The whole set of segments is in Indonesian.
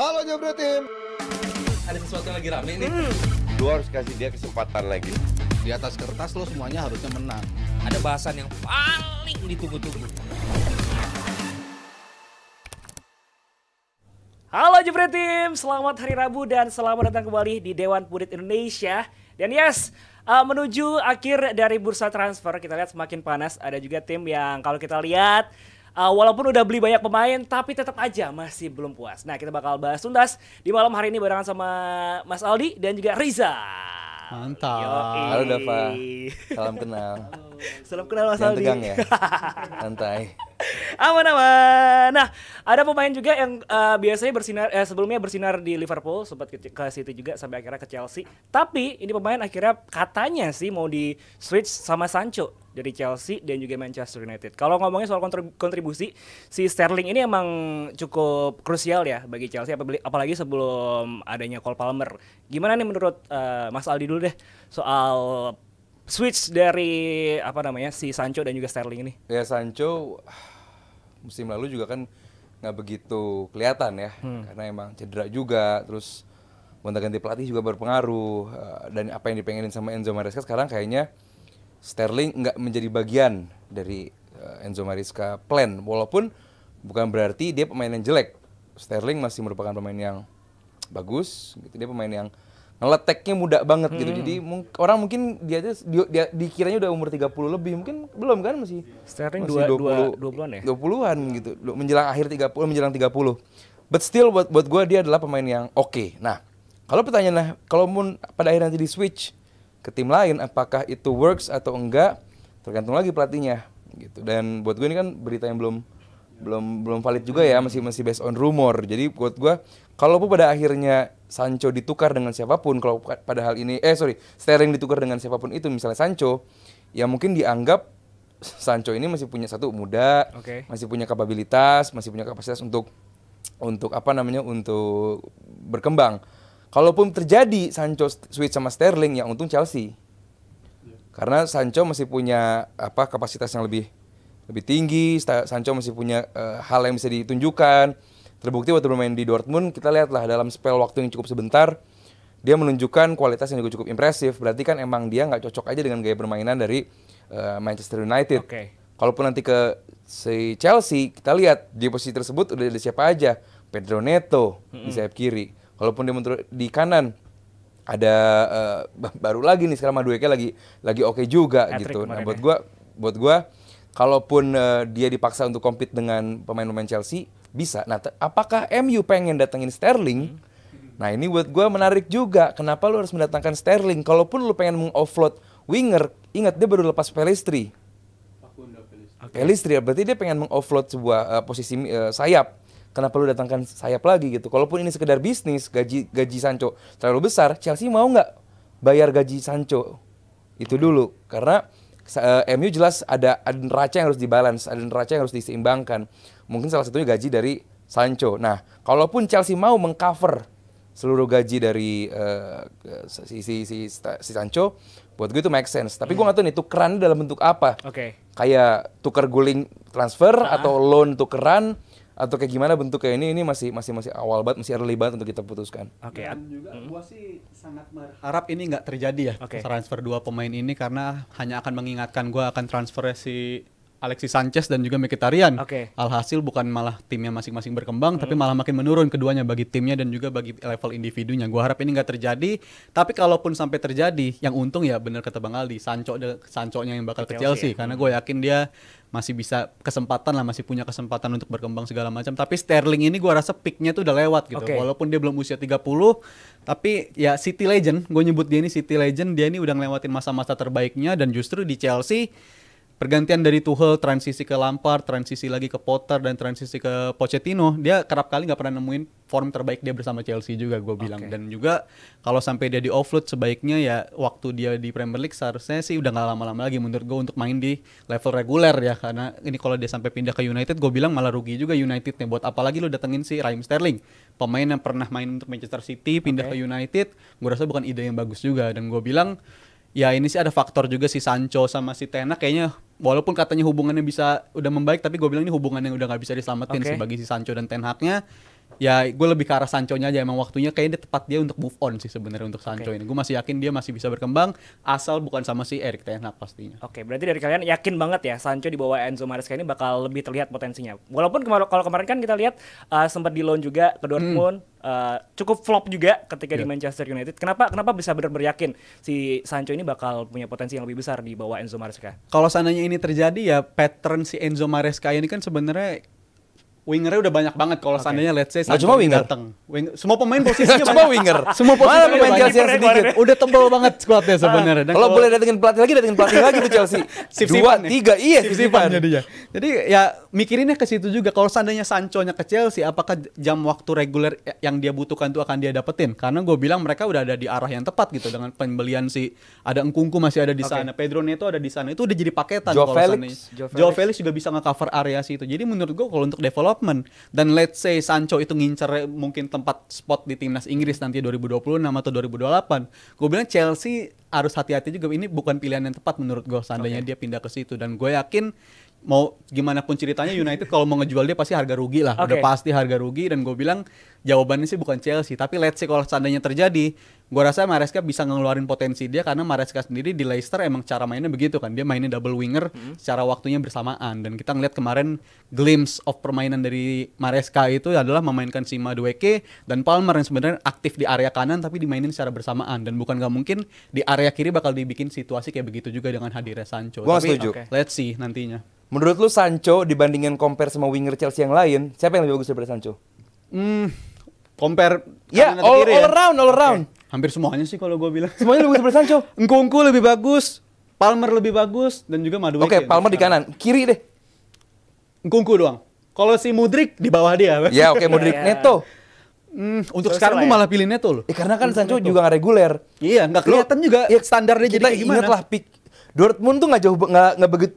Halo Jabra Tim. Ada sesuatu yang lagi rame nih. Lu harus kasih dia kesempatan lagi. Di atas kertas lo semuanya harusnya menang. Ada bahasan yang paling ditunggu-tunggu. Halo Jepret Tim, selamat hari Rabu dan selamat datang kembali di Dewan Purit Indonesia. Dan yes, menuju akhir dari bursa transfer, kita lihat semakin panas. Ada juga tim yang kalau kita lihat walaupun udah beli banyak pemain, tapi tetap aja masih belum puas. Nah, kita bakal bahas tuntas di malam hari ini barengan sama Mas Aldi dan juga Riza. Mantap. Yoi. Halo Dava. Salam kenal. Salam kenal Mas Jangan Aldi. tegang ya. Santai. Aman-aman. Nah, ada pemain juga yang biasanya sebelumnya bersinar di Liverpool, sempat ke City juga sampai akhirnya ke Chelsea. Tapi ini pemain akhirnya katanya sih mau di switch sama Sancho dari Chelsea dan juga Manchester United. Kalau ngomongin soal kontribusi, si Sterling ini emang cukup krusial ya bagi Chelsea, apalagi sebelum adanya Cole Palmer. Gimana nih menurut Mas Aldi dulu deh soal switch dari si Sancho dan juga Sterling ini? Ya Sancho musim lalu juga kan nggak begitu kelihatan ya, karena emang cedera juga, terus gonta-ganti pelatih juga berpengaruh, dan apa yang dipengenin sama Enzo Maresca sekarang kayaknya Sterling nggak menjadi bagian dari Enzo Maresca plan, walaupun bukan berarti dia pemain yang jelek. Sterling masih merupakan pemain yang bagus, gitu. Dia pemain yang ngeleteknya muda banget gitu. Jadi orang mungkin dia dikiranya udah umur 30 lebih, mungkin belum kan, masih Sterling masih 20-an ya? 20-an gitu. Menjelang akhir 30, menjelang 30. But still buat gue dia adalah pemain yang oke. Nah, kalau pertanyaannya kalaupun pada akhirnya nanti di switch ke tim lain, apakah itu works atau enggak, tergantung lagi pelatihnya gitu. Dan buat gue ini kan berita yang belum valid juga ya, masih based on rumor. Jadi buat gue, kalaupun pada akhirnya Sancho ditukar dengan siapapun, kalau pada hal ini Sterling ditukar dengan siapapun itu, misalnya Sancho, ya mungkin dianggap Sancho ini masih punya muda, masih punya kapabilitas, masih punya kapasitas untuk untuk berkembang. Kalaupun terjadi Sancho switch sama Sterling, yang untung Chelsea. Karena Sancho masih punya kapasitas yang lebih tinggi, Sancho masih punya hal yang bisa ditunjukkan. Terbukti waktu bermain di Dortmund, kita lihatlah dalam spell waktu yang cukup sebentar, dia menunjukkan kualitas yang juga cukup impresif. Berarti kan emang dia nggak cocok aja dengan gaya permainan dari Manchester United. Kalaupun nanti ke si Chelsea, kita lihat di posisi tersebut udah ada siapa aja. Pedro Neto di sayap kiri. Kalaupun dia di kanan, ada baru lagi nih sekarang Madueke lagi oke juga gitu. Nah buat gua kalaupun dia dipaksa untuk compete dengan pemain-pemain Chelsea, bisa. Nah, apakah MU pengen datengin Sterling? Nah, ini buat gue menarik juga. Kenapa lu harus mendatangkan Sterling? Kalaupun lu pengen meng-offload winger, ingat dia baru lepas Pellistri. Pellistri, berarti dia pengen meng-offload sebuah posisi sayap. Kenapa lu datangkan sayap lagi gitu? Kalaupun ini sekedar bisnis, gaji Sancho terlalu besar, Chelsea mau nggak bayar gaji Sancho? Itu dulu. Karena MU jelas ada neraca yang harus dibalance, ada neraca yang harus diseimbangkan. Mungkin salah satunya gaji dari Sancho. Nah, kalaupun Chelsea mau mengcover seluruh gaji dari si Sancho, buat gue itu make sense. Tapi gue nggak tahu nih tukeran dalam bentuk apa. Kayak tuker guling transfer atau loan tukeran atau kayak gimana bentuknya, ini masih awal banget, masih early banget untuk kita putuskan. Dan juga gua sih sangat berharap ini nggak terjadi ya, transfer dua pemain ini, karena hanya akan mengingatkan gua akan transfer si Alexis Sanchez dan juga Mkhitaryan. Alhasil bukan malah timnya masing-masing berkembang, tapi malah makin menurun keduanya bagi timnya dan juga bagi level individunya. Gua harap ini nggak terjadi. Tapi kalaupun sampai terjadi, yang untung ya bener kata Bang Aldi, Sancho-nya yang bakal ke Chelsea, karena gue yakin dia masih bisa masih punya kesempatan untuk berkembang segala macam. Tapi Sterling ini gue rasa peaknya tuh udah lewat gitu. Walaupun dia belum usia 30, tapi ya City Legend, gue nyebut dia ini City Legend, dia ini udah ngelewatin masa-masa terbaiknya. Dan justru di Chelsea, pergantian dari Tuchel, transisi ke Lampard, transisi lagi ke Potter, dan transisi ke Pochettino, dia kerap kali nggak pernah nemuin form terbaik dia bersama Chelsea juga, gue bilang. Dan juga kalau sampai dia di offload, sebaiknya ya waktu dia di Premier League seharusnya sih udah nggak lama-lama lagi menurut gue untuk main di level reguler ya. Karena ini kalau dia sampai pindah ke United, gue bilang malah rugi juga Unitednya. Buat apalagi lu datengin si Raheem Sterling, pemain yang pernah main untuk Manchester City, pindah ke United, gue rasa bukan ide yang bagus juga. Dan gue bilang ya ini sih ada faktor juga si Sancho sama si Ten Hag kayaknya, walaupun katanya hubungannya bisa udah membaik, tapi gue bilang ini hubungan yang udah nggak bisa diselamatin sih bagi si Sancho dan Ten Hag-nya. ya gue lebih ke arah Sancho-nya aja. Emang waktunya kayaknya tepat dia untuk move on sih sebenarnya untuk Sancho ini. Gue masih yakin dia masih bisa berkembang asal bukan sama si Erik ten Hag pastinya. Oke, berarti dari kalian yakin banget ya Sancho di bawah Enzo Maresca ini bakal lebih terlihat potensinya. Walaupun kalau kemarin kan kita lihat sempat di loan juga ke Dortmund, cukup flop juga ketika di Manchester United. Kenapa bisa benar-benar yakin si Sancho ini bakal punya potensi yang lebih besar di bawah Enzo Maresca? Kalau seandainya ini terjadi ya pattern si Enzo Maresca ini kan sebenarnya wingernya udah banyak banget kalau seandainya let's say Nggak cuma winger. datang. Semua pemain posisinya Cuma winger. Semua Mana posisinya pemain banyak. Chelsea yang sedikit? Udah tebel banget squadnya sebenarnya. Dan Kalau boleh datengin pelatih lagi tuh Chelsea. Sip-sipan 2, 3, iya sip-sipan sip-sipan. jadinya. Jadi ya mikirinnya ke situ juga. Kalau seandainya Sancho-nya ke Chelsea, apakah jam waktu reguler yang dia butuhkan tuh akan dia dapetin? Karena gue bilang mereka udah ada di arah yang tepat gitu dengan pembelian si ada Nkunku masih ada di sana, Pedro Neto ada di sana. Itu udah jadi paketan. Joe Felix juga bisa nge-cover area situ. Jadi menurut gue kalau untuk development dan let's say Sancho itu ngincer mungkin tempat spot di timnas Inggris nanti 2026 atau 2028, gue bilang Chelsea harus hati-hati juga. Ini bukan pilihan yang tepat menurut gue seandainya dia pindah ke situ. Dan gue yakin mau gimana pun ceritanya United kalau mau ngejual dia pasti harga rugi lah. Udah pasti harga rugi. Dan gue bilang jawabannya sih bukan Chelsea. Tapi let's say kalau seandainya terjadi, gue rasa Maresca bisa ngeluarin potensi dia karena Maresca sendiri di Leicester emang cara mainnya begitu kan. Dia mainnya double winger secara waktunya bersamaan. Dan kita ngeliat kemarin glimpse of permainan dari Maresca itu adalah memainkan si Madueke dan Palmer yang sebenarnya aktif di area kanan tapi dimainin secara bersamaan. Dan bukan gak mungkin di area kiri bakal dibikin situasi kayak begitu juga dengan hadirnya Sancho. Gua Tapi setuju. let's see nantinya. Menurut lu Sancho dibandingin compare sama winger Chelsea yang lain, siapa yang lebih bagus daripada Sancho? Compare Ya, kanan atau all kiri ya? around. Hampir semuanya sih kalau gue bilang. Semuanya lebih bagus daripada Sancho. Nkunku lebih bagus, Palmer lebih bagus, dan juga Madueke. Oke, Palmer di kanan, kiri deh. Nkunku doang. Kalau si Mudryk di bawah dia. Ya, oke, Modric, Neto. Untuk sekarang gue malah pilih Neto loh. Karena kan Sancho juga nggak reguler. Iya, nggak kelihatan juga standarnya jadi Kita kayak gimana. ingat lah pick Dortmund tuh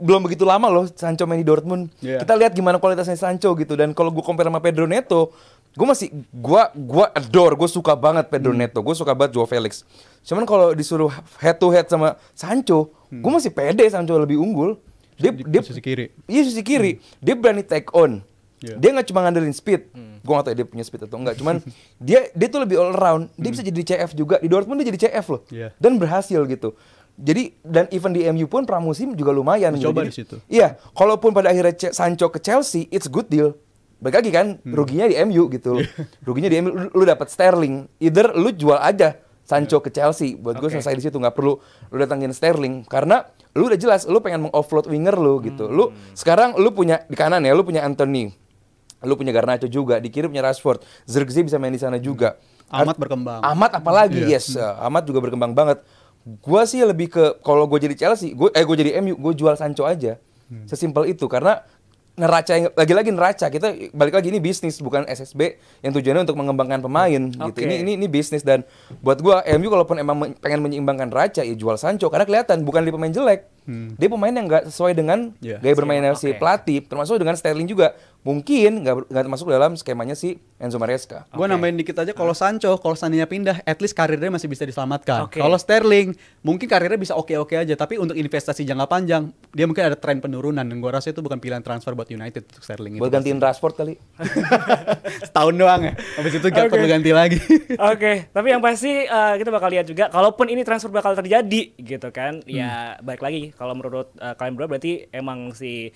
belum begitu lama loh Sancho main di Dortmund. Kita lihat gimana kualitasnya Sancho gitu. Dan kalau gue compare sama Pedro Neto, gue adore, gue suka banget Pedro Neto, gue suka banget Joao Felix. Cuman kalau disuruh head to head sama Sancho, gue masih pede Sancho lebih unggul. Dia sisi kiri. Iya, sisi kiri. Dia berani take on. Dia nggak cuma ngandelin speed. Gue nggak tahu dia punya speed atau enggak. Cuman dia tuh lebih all around. Dia bisa jadi CF juga. Di Dortmund dia jadi CF loh. Dan berhasil gitu. Jadi dan even di MU pun pramusim juga lumayan. Coba gitu. di situ. Iya, kalaupun pada akhirnya Sancho ke Chelsea, it's good deal. Balik lagi kan, ruginya di MU gitu. Ruginya di MU, lu dapat Sterling. Either lu jual aja Sancho ke Chelsea. Buat gue selesai di situ, nggak perlu lu datangin Sterling karena lu udah jelas lu pengen mengoffload winger lu gitu. Lu sekarang lu punya di kanan ya, lu punya Anthony. Lu punya Garnacho juga, di kiri punya Rashford. Zirkzee bisa main di sana juga. Amat berkembang. Amat apalagi, yes. Amat juga berkembang banget. Gua sih lebih ke kalau gue jadi Chelsea, gue jadi MU, gue jual Sancho aja. Sesimpel itu karena lagi-lagi neraca. Kita balik lagi ini bisnis bukan SSB yang tujuannya untuk mengembangkan pemain gitu. Ini bisnis dan buat gua MU kalaupun emang pengen menyeimbangkan neraca ya jual Sancho karena kelihatan bukan dia pemain jelek. Dia pemain yang nggak sesuai dengan gaya bermainnya si pelatih, termasuk dengan Sterling juga. Mungkin nggak masuk dalam skemanya si Enzo Maresca. Gue nambahin dikit aja kalau Sancho, kalau seandainya pindah, at least karirnya masih bisa diselamatkan. Kalau Sterling, mungkin karirnya bisa oke-oke aja, tapi untuk investasi jangka panjang, dia mungkin ada tren penurunan dan gue rasa itu bukan pilihan transfer buat United untuk Sterling. Buat gantiin Rashford kali. Setahun doang ya, habis itu gak perlu ganti lagi. Tapi yang pasti kita bakal lihat juga, kalaupun ini transfer bakal terjadi gitu kan, ya balik lagi. Kalau menurut kalian berdua berarti emang si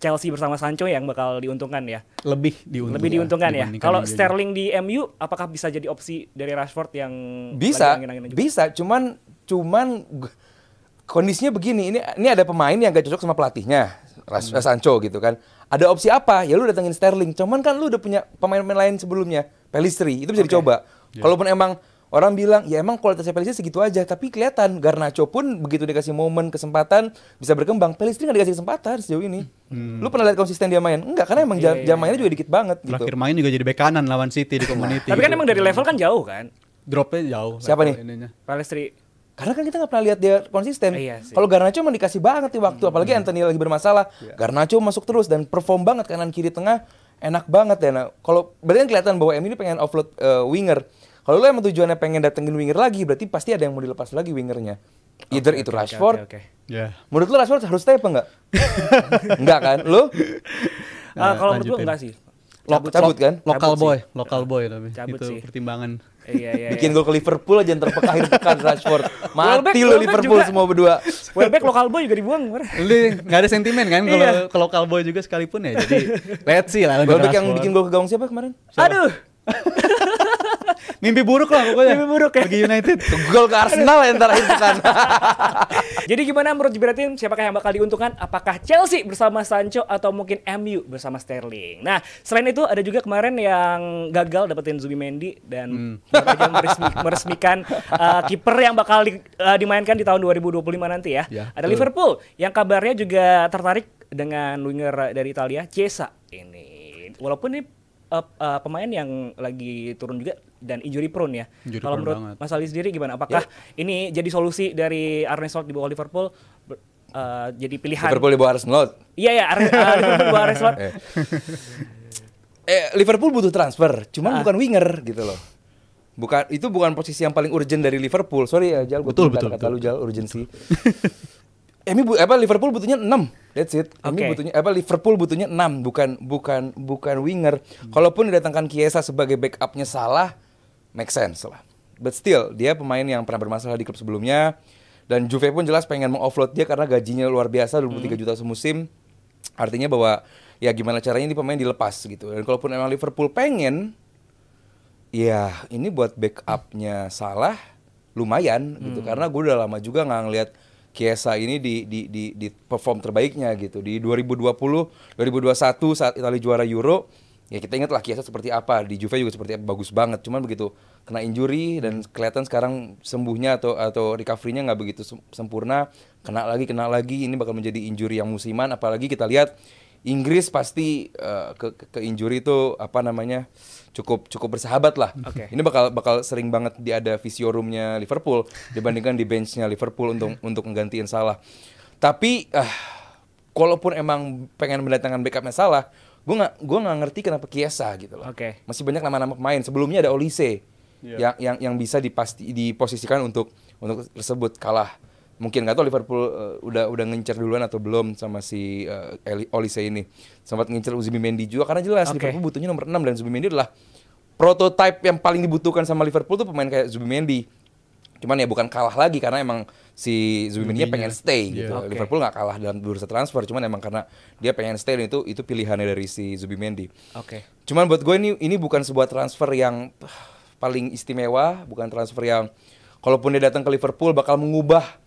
Chelsea bersama Sancho yang bakal diuntungkan ya. Lebih diuntungkan ya. Kalau Sterling di MU apakah bisa jadi opsi dari Rashford yang bisa cuman kondisinya begini, ini ada pemain yang gak cocok sama pelatihnya Sancho gitu kan. Ada opsi apa? Ya lu datengin Sterling. Cuman kan lu udah punya pemain-pemain lain sebelumnya, Pellistri, itu bisa dicoba. Kalaupun emang orang bilang, ya emang kualitasnya Pellistri segitu aja. Tapi kelihatan, Garnacho pun begitu dikasih momen, kesempatan, bisa berkembang. Pellistri nggak dikasih kesempatan sejauh ini. Lu pernah lihat konsisten dia main? Enggak, karena emang jam mainnya juga dikit banget gitu. Terakhir main juga jadi bek kanan lawan City di Community. Tapi kan emang dari level kan jauh kan? Dropnya jauh. Siapa nih? Pellistri. Karena kan kita nggak pernah lihat dia konsisten. Kalau Garnacho emang dikasih banget di waktu, apalagi Anthony lagi bermasalah. Garnacho masuk terus dan perform banget kanan kiri tengah, enak banget ya. Nah, kalau berarti kan kelihatan bahwa MU ini pengen offload winger. Kalau lo emang tujuannya pengen datengin winger lagi, berarti pasti ada yang mau dilepas lagi wingernya. Either itu Rashford. Menurut lo Rashford harus stay apa enggak? Enggak kan? Lo? Kalau menurut gue enggak sih. cabut kan? Lokal boy tapi Cabut itu sih. pertimbangan. Iya. Bikin gol ke Liverpool aja ntar akhir pekan Rashford. Welbeck Mati lo Liverpool juga. semua berdua. Welbeck lokal boy juga dibuang kemarin. Lu nggak ada sentimen kan kalau Iya. ke lokal boy juga sekalipun ya. Jadi let's see lah. untuk Welbeck yang Rashford. bikin gol ke gawang siapa kemarin? Aduh, Mimpi buruk lah pokoknya. Mimpi buruk ya. Pergi United. Gol ke Arsenal ya ntar akhir pekan. jadi gimana menurut Jibratin siapakah yang bakal diuntungkan? Apakah Chelsea bersama Sancho atau mungkin MU bersama Sterling? Nah, selain itu ada juga kemarin yang gagal dapetin Zubimendi dan baru aja meresmikan kiper yang bakal dimainkan di tahun 2025 nanti ya. Ya, Ada betul. Liverpool yang kabarnya juga tertarik dengan winger dari Italia, Chiesa ini. Walaupun ini pemain yang lagi turun juga dan injury prone ya. Injury Kalau prone menurut banget. Mas Ali sendiri gimana? Apakah ini jadi solusi dari Arne Slot di bawah Liverpool? Jadi pilihan. Liverpool di bawah Arsenal. Iya, Liverpool di bawah Arne Slot. Liverpool butuh transfer, cuman bukan winger gitu loh. Bukan posisi yang paling urgent dari Liverpool. Sorry ya Jal, Betul. kata lu Jal, urgensi. Liverpool butuhnya 6. That's it. Liverpool butuhnya 6, bukan winger. Kalaupun didatangkan Chiesa sebagai backupnya Salah, make sense lah. But still, dia pemain yang pernah bermasalah di klub sebelumnya dan Juve pun jelas pengen mengoffload dia karena gajinya luar biasa 23 juta semusim. Artinya bahwa ya gimana caranya ini pemain dilepas gitu. Dan kalaupun emang Liverpool pengen, ya ini buat backupnya Salah lumayan gitu. Karena gue udah lama juga nggak ngeliat Chiesa ini di perform terbaiknya gitu. Di 2020, 2021 saat Italia juara Euro, ya kita ingat lah Chiesa seperti apa. Di Juve juga seperti apa, bagus banget. Cuman begitu kena injury dan kelihatan sekarang sembuhnya atau recovery-nya nggak begitu sempurna, kena lagi, ini bakal menjadi injury yang musiman. Apalagi kita lihat Inggris pasti ke injury itu cukup bersahabat lah. Oke. Ini bakal sering banget ada visio room-nya Liverpool dibandingkan di bench-nya Liverpool untuk menggantiin Salah. Tapi kalaupun emang pengen mendatangkan backupnya Salah, gue nggak ngerti kenapa Chiesa gitu loh. Oke. Masih banyak nama-nama pemain. Sebelumnya ada Olise yang bisa diposisikan untuk tersebut kalah. Mungkin nggak tahu Liverpool udah ngincer duluan atau belum sama si Olise ini. Sempat ngincer Zubimendi juga karena jelas Liverpool butuhnya nomor 6 dan Zubimendi adalah prototype yang paling dibutuhkan sama Liverpool tuh pemain kayak Zubimendi. Cuman ya bukan kalah lagi karena emang si Zubimendi pengen stay gitu. Oke. Liverpool nggak kalah dalam bursa transfer, cuman emang karena dia pengen stay dan itu pilihannya dari si Zubimendi. Oke. Cuman buat gue ini bukan sebuah transfer yang paling istimewa, bukan transfer yang kalaupun dia datang ke Liverpool bakal mengubah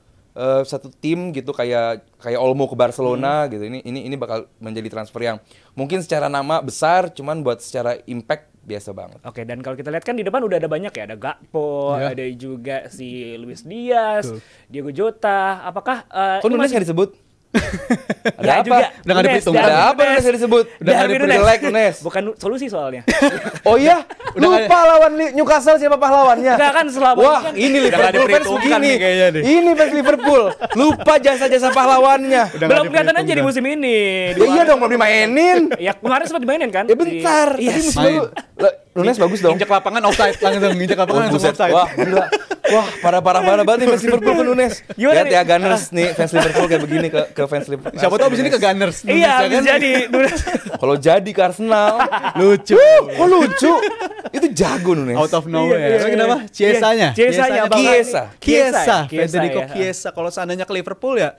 satu tim gitu kayak Olmo ke Barcelona gitu. Ini bakal menjadi transfer yang mungkin secara nama besar, cuman buat secara impact biasa banget. Oke, dan kalau kita lihat kan di depan udah ada banyak ya, ada Gakpo, ada juga si Luis Diaz, Diego Jota. Apakah Kok Nunes nggak disebut? Ya, Ada apa? juga. Udah nggak Nunes, diperhitungkan. Darwin Ada apa Nunes. Nunes nggak disebut? Darwin Nunes. Jelek Nunes. Bukan solusi soalnya. Oh iya? Lupa lawan Newcastle siapa pahlawannya? Enggak kan selama Wah, kan. ini Udah nggak Liverpool fans diperhitungkan begini. nih kayaknya nih. Ini fans Liverpool. Lupa jasa-jasa pahlawannya. Belum kelihatan aja di musim ini. Ya iya dong, belum dimainin. Ya kemarin sempat dimainin kan? Ya bentar. Iya. Tapi musim main. lalu Nunes bagus dong. Injak lapangan offside langsung, injak lapangan langsung Buset. offside. Wah, gila. Wah, parah banget nih fans Liverpool ke Nunes. Gimana Lihat nih? ya Gunners nih, fans Liverpool kayak begini ke fans Liverpool. Siapa tahu abis ini ke Gunners. Iya, Nunes, ya bisa kan? jadi. Kalau jadi ke Arsenal, Lucu. kok lucu? Itu jago Nunes. Out of nowhere. Iya, iya, Tapi iya. kenapa? Chiesa-nya. Chiesa-nya, Bang. Chiesa. Chiesa. Chiesa, Federico ya. Chiesa. Kalau seandainya ke Liverpool ya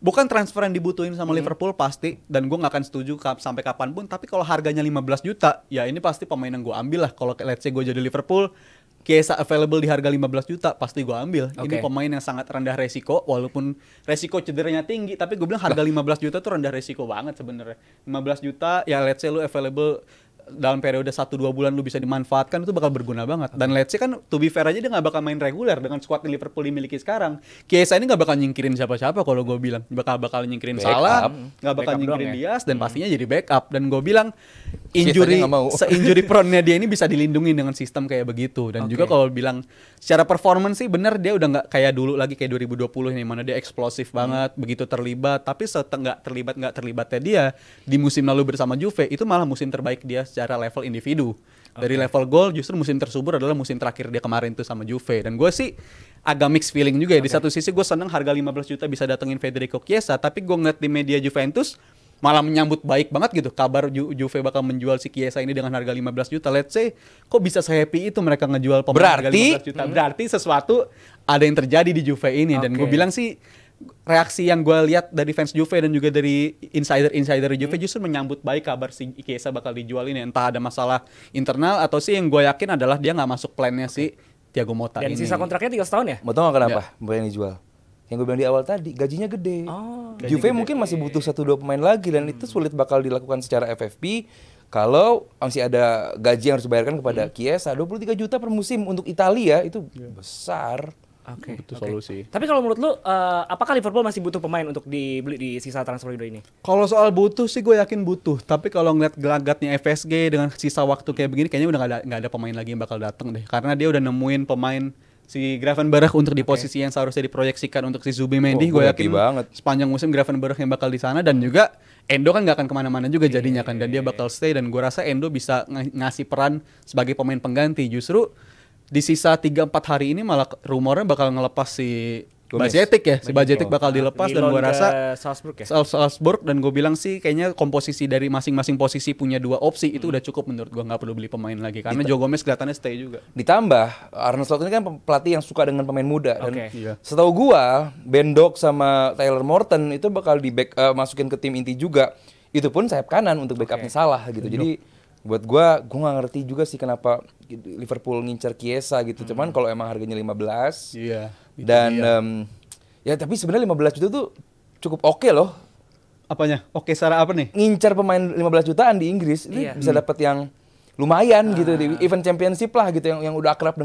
bukan transfer yang dibutuhin sama Liverpool pasti, dan gue nggak akan setuju sampai kapanpun. Tapi kalau harganya 15 juta, ya ini pasti pemain yang gue ambil lah. Kalau let's say gue jadi Liverpool, Chiesa available di harga 15 juta, pasti gue ambil. Ini pemain yang sangat rendah resiko, walaupun resiko cederanya tinggi, tapi gue bilang harga 15 juta tuh rendah resiko banget sebenarnya. 15 juta, ya let's say lu available dalam periode 1-2 bulan lu bisa dimanfaatkan, itu bakal berguna banget. Dan let's say kan, to be fair aja dia gak bakal main reguler dengan squad yang Liverpool dimiliki sekarang. Chiesa ini gak bakal nyingkirin siapa-siapa kalau gue bilang. Bakal nyingkirin Salah, gak bakal nyingkirin Diaz, dan pastinya jadi backup. Dan gue bilang, se-injury prone-nya dia ini bisa dilindungi dengan sistem kayak begitu. Dan juga kalau bilang, secara performance sih bener dia udah gak kayak dulu lagi, kayak 2020 nih, mana dia eksplosif banget, begitu terlibat. Tapi nggak terlibatnya dia di musim lalu bersama Juve, itu malah musim terbaik dia secara level individu. Dari level gol justru musim tersubur adalah musim terakhir dia kemarin tuh sama Juve. Dan gue sih agak mixed feeling juga ya. Di satu sisi gue seneng harga 15 juta bisa datengin Federico Chiesa, tapi gue ngeliat di media Juventus malah menyambut baik banget gitu kabar Juve bakal menjual si Chiesa ini dengan harga 15 juta. Let's say kok bisa se-happy itu mereka ngejual pemain harga 15 juta. Berarti sesuatu ada yang terjadi di Juve ini. Dan gue bilang sih reaksi yang gue lihat dari fans Juve dan juga dari insider Juve justru menyambut baik kabar si Chiesa bakal dijual ini. Entah ada masalah internal atau sih yang gue yakin adalah dia nggak masuk plannya si Thiago Motta ini. Dan sisa kontraknya 3 tahun ya? Mau tau gak kenapa yang dijual? Yang gue bilang di awal tadi, gajinya gede. Juve mungkin masih butuh 1-2 pemain lagi dan itu sulit bakal dilakukan secara FFP kalau masih ada gaji yang harus dibayarkan kepada Chiesa. 23 juta per musim untuk Italia itu besar. Itu solusi. Tapi kalau menurut lu, apakah Liverpool masih butuh pemain untuk dibeli di sisa transfer window ini? Kalau soal butuh sih gue yakin butuh. Tapi kalau ngeliat gelagatnya FSG dengan sisa waktu kayak begini, kayaknya udah nggak ada pemain lagi yang bakal datang deh. Karena dia udah nemuin pemain si Gravenberch untuk di posisi yang seharusnya diproyeksikan untuk si Zubimendi. Gue yakin banget sepanjang musim Gravenberch yang bakal di sana, dan juga Endo kan nggak akan kemana-mana juga jadinya kan, dan dia bakal stay. Dan gue rasa Endo bisa ngasih peran sebagai pemain pengganti. Justru di sisa 3-4 hari ini malah rumornya bakal ngelepas si Bajcetic ya, si Bajcetic bakal dilepas dan gue rasa Salzburg, dan gue bilang sih kayaknya komposisi dari masing-masing posisi punya 2 opsi itu udah cukup menurut gue, nggak perlu beli pemain lagi karena Joe Gomez kelihatannya stay juga. Ditambah Arne Slot ini kan pelatih yang suka dengan pemain muda dan setahu gue Ben Doak sama Tyler Morton itu bakal masukin ke tim inti juga. Itu pun sayap kanan untuk backupnya Salah gitu. Jadi buat gue nggak ngerti juga sih kenapa Liverpool ngincer Chiesa gitu. Cuman kalau emang harganya 15 dan ya tapi sebenarnya 15 juta tuh cukup oke loh. Apanya? Oke secara apa nih? Ngincer pemain 15 jutaan di Inggris ini bisa dapat yang lumayan gitu di event championship lah gitu yang udah akrab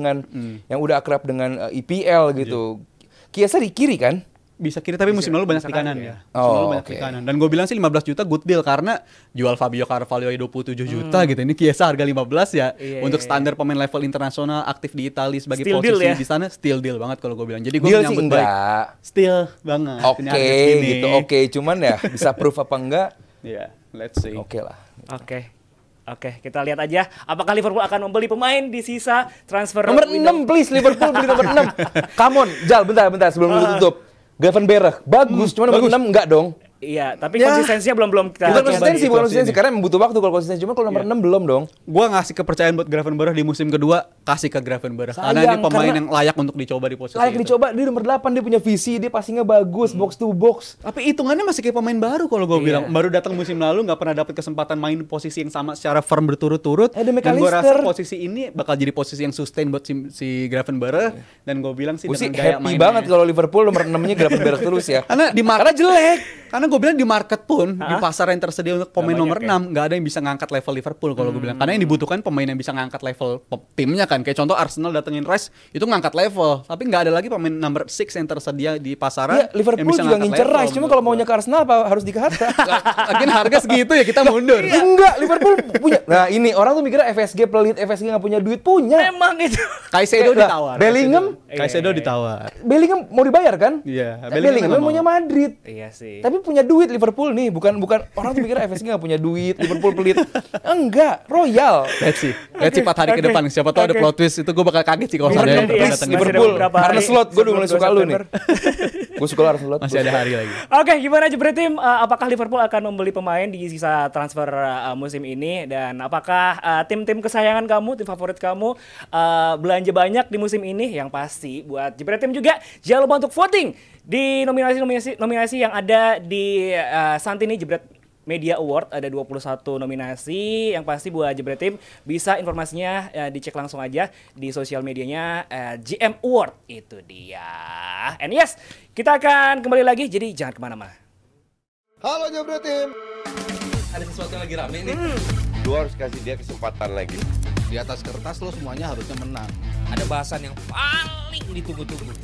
dengan EPL gitu. Chiesa di kiri kan? Bisa kiri tapi musim lalu banyak di kanan ya. Musim lalu banyak di kanan. Dan gue bilang sih 15 juta good deal karena jual Fabio Carvalho 27 juta gitu. Ini Chiesa harga 15 ya. Untuk standar pemain level internasional aktif di Italia sebagai still posisi di sana still deal banget kalau gue bilang. Jadi gue menyambut baik. Still banget. Gitu. Cuman ya bisa proof apa enggak? Ya, let's see. Oke lah. Oke, kita lihat aja apakah Liverpool akan membeli pemain di sisa transfer nomor 6 please, Liverpool beli nomor 6. Come on, Jal, bentar sebelum lu tutup. Gravenberch bagus, cuma nomor 6 enggak dong. Iya, tapi konsistensinya belum kita bukan konsistensi karena butuh waktu kalau konsistensi, cuma kalau nomor 6 belum dong. Gua ngasih kepercayaan buat Gravenberch di musim kedua, kasih ke Gravenberch karena dia pemain yang layak untuk dicoba di posisi layak dicoba, dia nomor 8, dia punya visi, dia passingnya bagus, box to box. Tapi hitungannya masih kayak pemain baru kalau gue bilang. Baru datang musim lalu, nggak pernah dapat kesempatan main posisi yang sama secara firm berturut-turut. Dan gue rasa posisi ini bakal jadi posisi yang sustain buat si Gravenberch. Dan gue bilang sih dengan gaya happy banget kalau Liverpool nomor 6-nya Gravenberch terus ya. Karena jelek. Karena gue bilang di market pun, di pasar yang tersedia untuk pemain nomor 6, nggak ada yang bisa ngangkat level Liverpool kalau gue bilang. Karena yang dibutuhkan pemain yang bisa ngangkat level timnya kan. Kayak contoh Arsenal datengin Rice, itu ngangkat level. Tapi nggak ada lagi pemain number 6 yang tersedia di pasaran. Ya, Liverpool juga ngincer Rice, cuma kalau maunya ke Arsenal apa harus dikata. Lagian harga segitu ya kita mundur. Enggak, Liverpool punya. Nah ini orang tuh mikirnya FSG pelit, FSG nggak punya duit, punya. Memang itu. Caicedo ditawar. Caicedo ditawar. Bellingham mau dibayar kan? Iya. Bellingham maunya Madrid. Iya sih. Tapi punya duit Liverpool nih, bukan orang tuh mikir FSG nggak punya duit, Liverpool pelit. Enggak, Royal. Let's see 4 hari ke depan, siapa tahu ada plot twist, itu gue bakal kaget sih kalau ada Liverpool. Karena Slot, gue udah mulai suka lu nih. Gue suka lu Slot. Masih ada hari lagi. Oke, gimana Jebret Tim? Apakah Liverpool akan membeli pemain di sisa transfer musim ini, dan apakah tim-tim kesayangan kamu, tim favorit kamu belanja banyak di musim ini? Yang pasti buat Jebret Tim juga jangan lupa untuk voting di nominasi yang ada di Santini Jebret Media Award. Ada 21 nominasi. Yang pasti buat Jebret Tim bisa informasinya dicek langsung aja di sosial medianya GM Award. Itu dia. And yes, kita akan kembali lagi, jadi jangan kemana-mana. Halo Jebret Tim. Ada sesuatu yang lagi rame nih. Lu harus kasih dia kesempatan lagi. Di atas kertas lo semuanya harusnya menang. Ada bahasan yang paling ditunggu-tunggu.